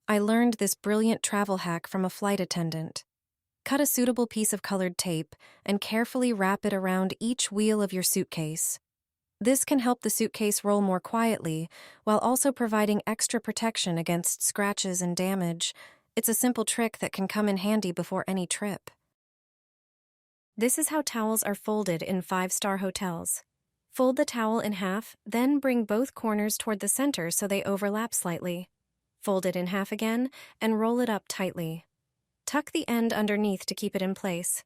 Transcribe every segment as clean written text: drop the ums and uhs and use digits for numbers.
I learned this brilliant travel hack from a flight attendant. Cut a suitable piece of colored tape and carefully wrap it around each wheel of your suitcase. This can help the suitcase roll more quietly while also providing extra protection against scratches and damage. It's a simple trick that can come in handy before any trip. This is how towels are folded in 5-star hotels. Fold the towel in half, then bring both corners toward the center so they overlap slightly. Fold it in half again and roll it up tightly. Tuck the end underneath to keep it in place.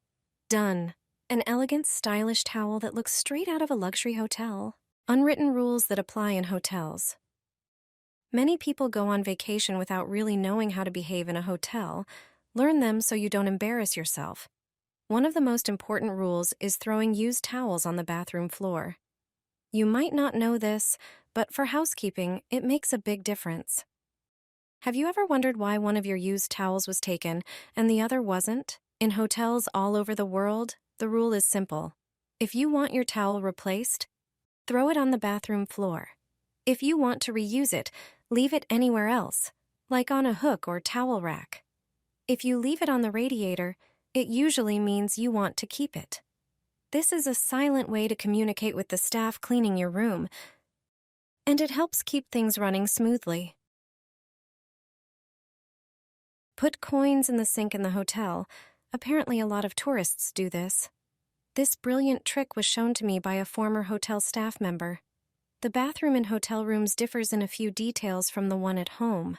Done. An elegant, stylish towel that looks straight out of a luxury hotel. Unwritten rules that apply in hotels. Many people go on vacation without really knowing how to behave in a hotel. Learn them so you don't embarrass yourself. One of the most important rules is throwing used towels on the bathroom floor. You might not know this, but for housekeeping, it makes a big difference. Have you ever wondered why one of your used towels was taken and the other wasn't? In hotels all over the world, the rule is simple. If you want your towel replaced, throw it on the bathroom floor. If you want to reuse it, leave it anywhere else, like on a hook or towel rack. If you leave it on the radiator, it usually means you want to keep it. This is a silent way to communicate with the staff cleaning your room, and it helps keep things running smoothly. Put coins in the sink in the hotel. Apparently, a lot of tourists do this. This brilliant trick was shown to me by a former hotel staff member. The bathroom in hotel rooms differs in a few details from the one at home.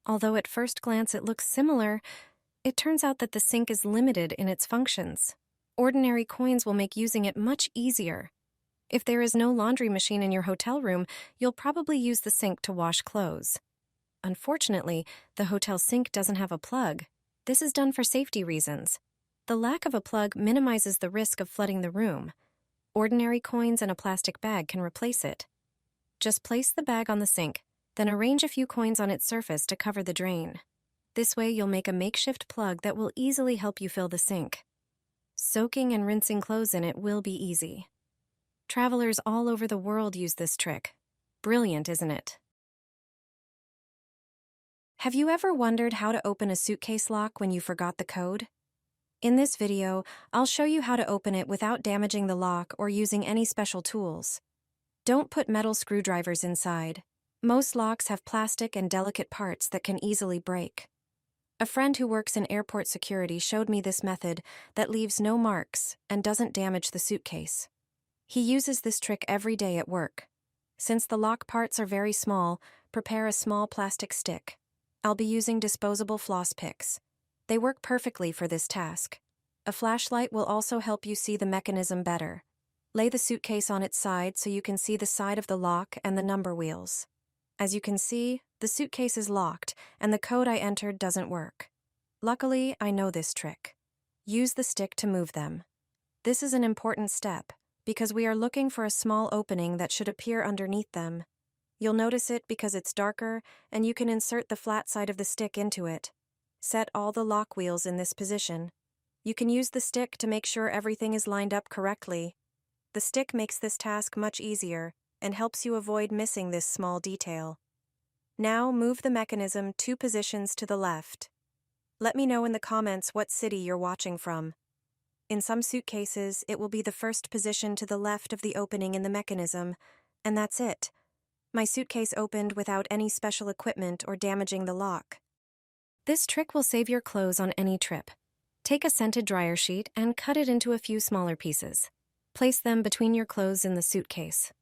Although at first glance it looks similar, it turns out that the sink is limited in its functions. Ordinary coins will make using it much easier. If there is no laundry machine in your hotel room, you'll probably use the sink to wash clothes. Unfortunately, the hotel sink doesn't have a plug. This is done for safety reasons. The lack of a plug minimizes the risk of flooding the room. Ordinary coins and a plastic bag can replace it. Just place the bag on the sink, then arrange a few coins on its surface to cover the drain. This way you'll make a makeshift plug that will easily help you fill the sink. Soaking and rinsing clothes in it will be easy. Travelers all over the world use this trick. Brilliant, isn't it? Have you ever wondered how to open a suitcase lock when you forgot the code? In this video, I'll show you how to open it without damaging the lock or using any special tools. Don't put metal screwdrivers inside. Most locks have plastic and delicate parts that can easily break. A friend who works in airport security showed me this method that leaves no marks and doesn't damage the suitcase. He uses this trick every day at work. Since the lock parts are very small, prepare a small plastic stick. I'll be using disposable floss picks. They work perfectly for this task. A flashlight will also help you see the mechanism better. Lay the suitcase on its side so you can see the side of the lock and the number wheels. As you can see, the suitcase is locked and the code I entered doesn't work. Luckily, I know this trick. Use the stick to move them. This is an important step because we are looking for a small opening that should appear underneath them. You'll notice it because it's darker and you can insert the flat side of the stick into it. Set all the lock wheels in this position. You can use the stick to make sure everything is lined up correctly. The stick makes this task much easier and helps you avoid missing this small detail. Now move the mechanism 2 positions to the left. Let me know in the comments what city you're watching from. In some suitcases, it will be the first position to the left of the opening in the mechanism, and that's it. My suitcase opened without any special equipment or damaging the lock. This trick will save your clothes on any trip. Take a scented dryer sheet and cut it into a few smaller pieces. Place them between your clothes in the suitcase.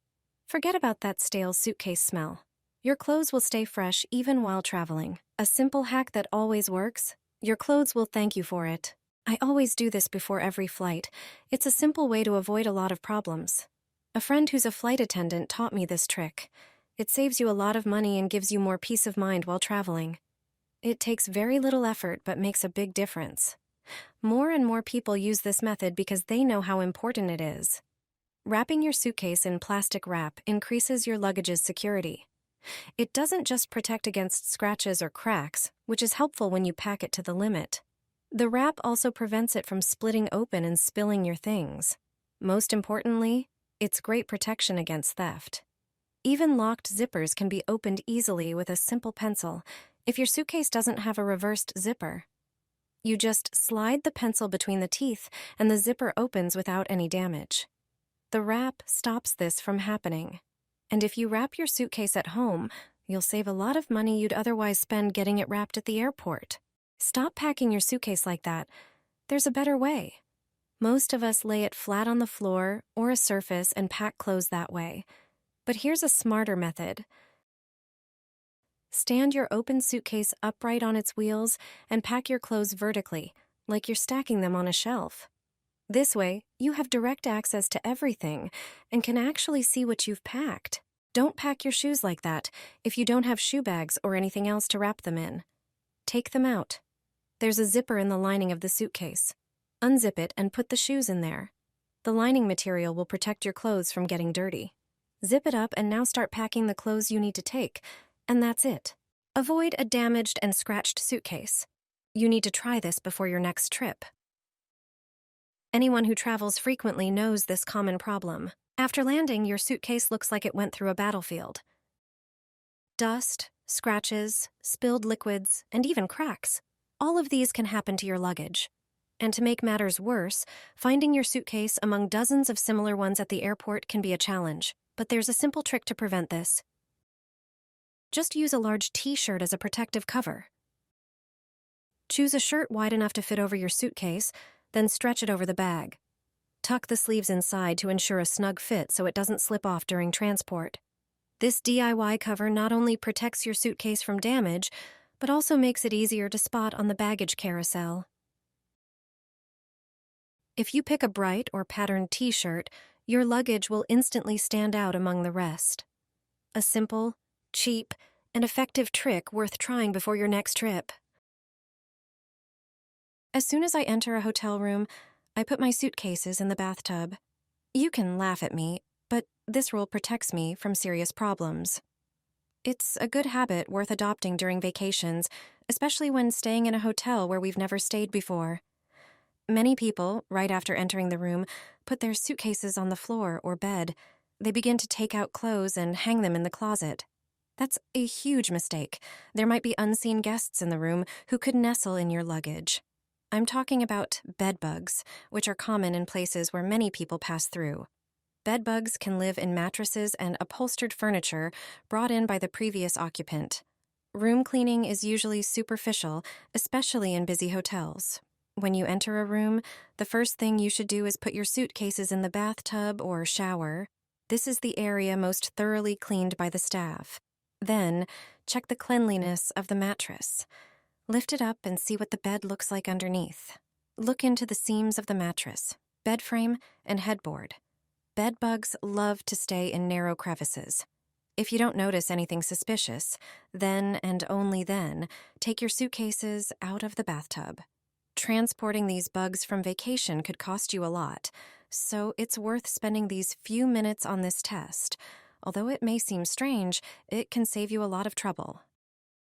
Forget about that stale suitcase smell. Your clothes will stay fresh even while traveling. A simple hack that always works. Your clothes will thank you for it. I always do this before every flight. It's a simple way to avoid a lot of problems. A friend who's a flight attendant taught me this trick. It saves you a lot of money and gives you more peace of mind while traveling. It takes very little effort but makes a big difference. More and more people use this method because they know how important it is. Wrapping your suitcase in plastic wrap increases your luggage's security. It doesn't just protect against scratches or cracks, which is helpful when you pack it to the limit. The wrap also prevents it from splitting open and spilling your things. Most importantly, it's great protection against theft. Even locked zippers can be opened easily with a simple pencil. if your suitcase doesn't have a reversed zipper. You just slide the pencil between the teeth and the zipper opens without any damage. The wrap stops this from happening. And if you wrap your suitcase at home, you'll save a lot of money you'd otherwise spend getting it wrapped at the airport. Stop packing your suitcase like that. There's a better way. Most of us lay it flat on the floor or a surface and pack clothes that way. But here's a smarter method. Stand your open suitcase upright on its wheels and pack your clothes vertically, like you're stacking them on a shelf. This way, you have direct access to everything and can actually see what you've packed. Don't pack your shoes like that if you don't have shoe bags or anything else to wrap them in. Take them out. There's a zipper in the lining of the suitcase. Unzip it and put the shoes in there. The lining material will protect your clothes from getting dirty. Zip it up and now start packing the clothes you need to take, and that's it. Avoid a damaged and scratched suitcase. You need to try this before your next trip. Anyone who travels frequently knows this common problem. After landing, your suitcase looks like it went through a battlefield. Dust, scratches, spilled liquids, and even cracks. All of these can happen to your luggage. And to make matters worse, finding your suitcase among dozens of similar ones at the airport can be a challenge. But there's a simple trick to prevent this. Just use a large t-shirt as a protective cover. Choose a shirt wide enough to fit over your suitcase, then stretch it over the bag. Tuck the sleeves inside to ensure a snug fit so it doesn't slip off during transport. This DIY cover not only protects your suitcase from damage, but also makes it easier to spot on the baggage carousel. If you pick a bright or patterned t-shirt, your luggage will instantly stand out among the rest. A simple, cheap, and effective trick worth trying before your next trip. As soon as I enter a hotel room, I put my suitcases in the bathtub. You can laugh at me, but this rule protects me from serious problems. It's a good habit worth adopting during vacations, especially when staying in a hotel where we've never stayed before. Many people, right after entering the room, put their suitcases on the floor or bed. They begin to take out clothes and hang them in the closet. That's a huge mistake. There might be unseen guests in the room who could nestle in your luggage. I'm talking about bed bugs, which are common in places where many people pass through. Bed bugs can live in mattresses and upholstered furniture brought in by the previous occupant. Room cleaning is usually superficial, especially in busy hotels. When you enter a room, the first thing you should do is put your suitcases in the bathtub or shower. This is the area most thoroughly cleaned by the staff. Then, check the cleanliness of the mattress. Lift it up and see what the bed looks like underneath. Look into the seams of the mattress, bed frame, and headboard. Bed bugs love to stay in narrow crevices. If you don't notice anything suspicious, then and only then, take your suitcases out of the bathtub. Transporting these bugs from vacation could cost you a lot, so it's worth spending these few minutes on this test. Although it may seem strange, it can save you a lot of trouble.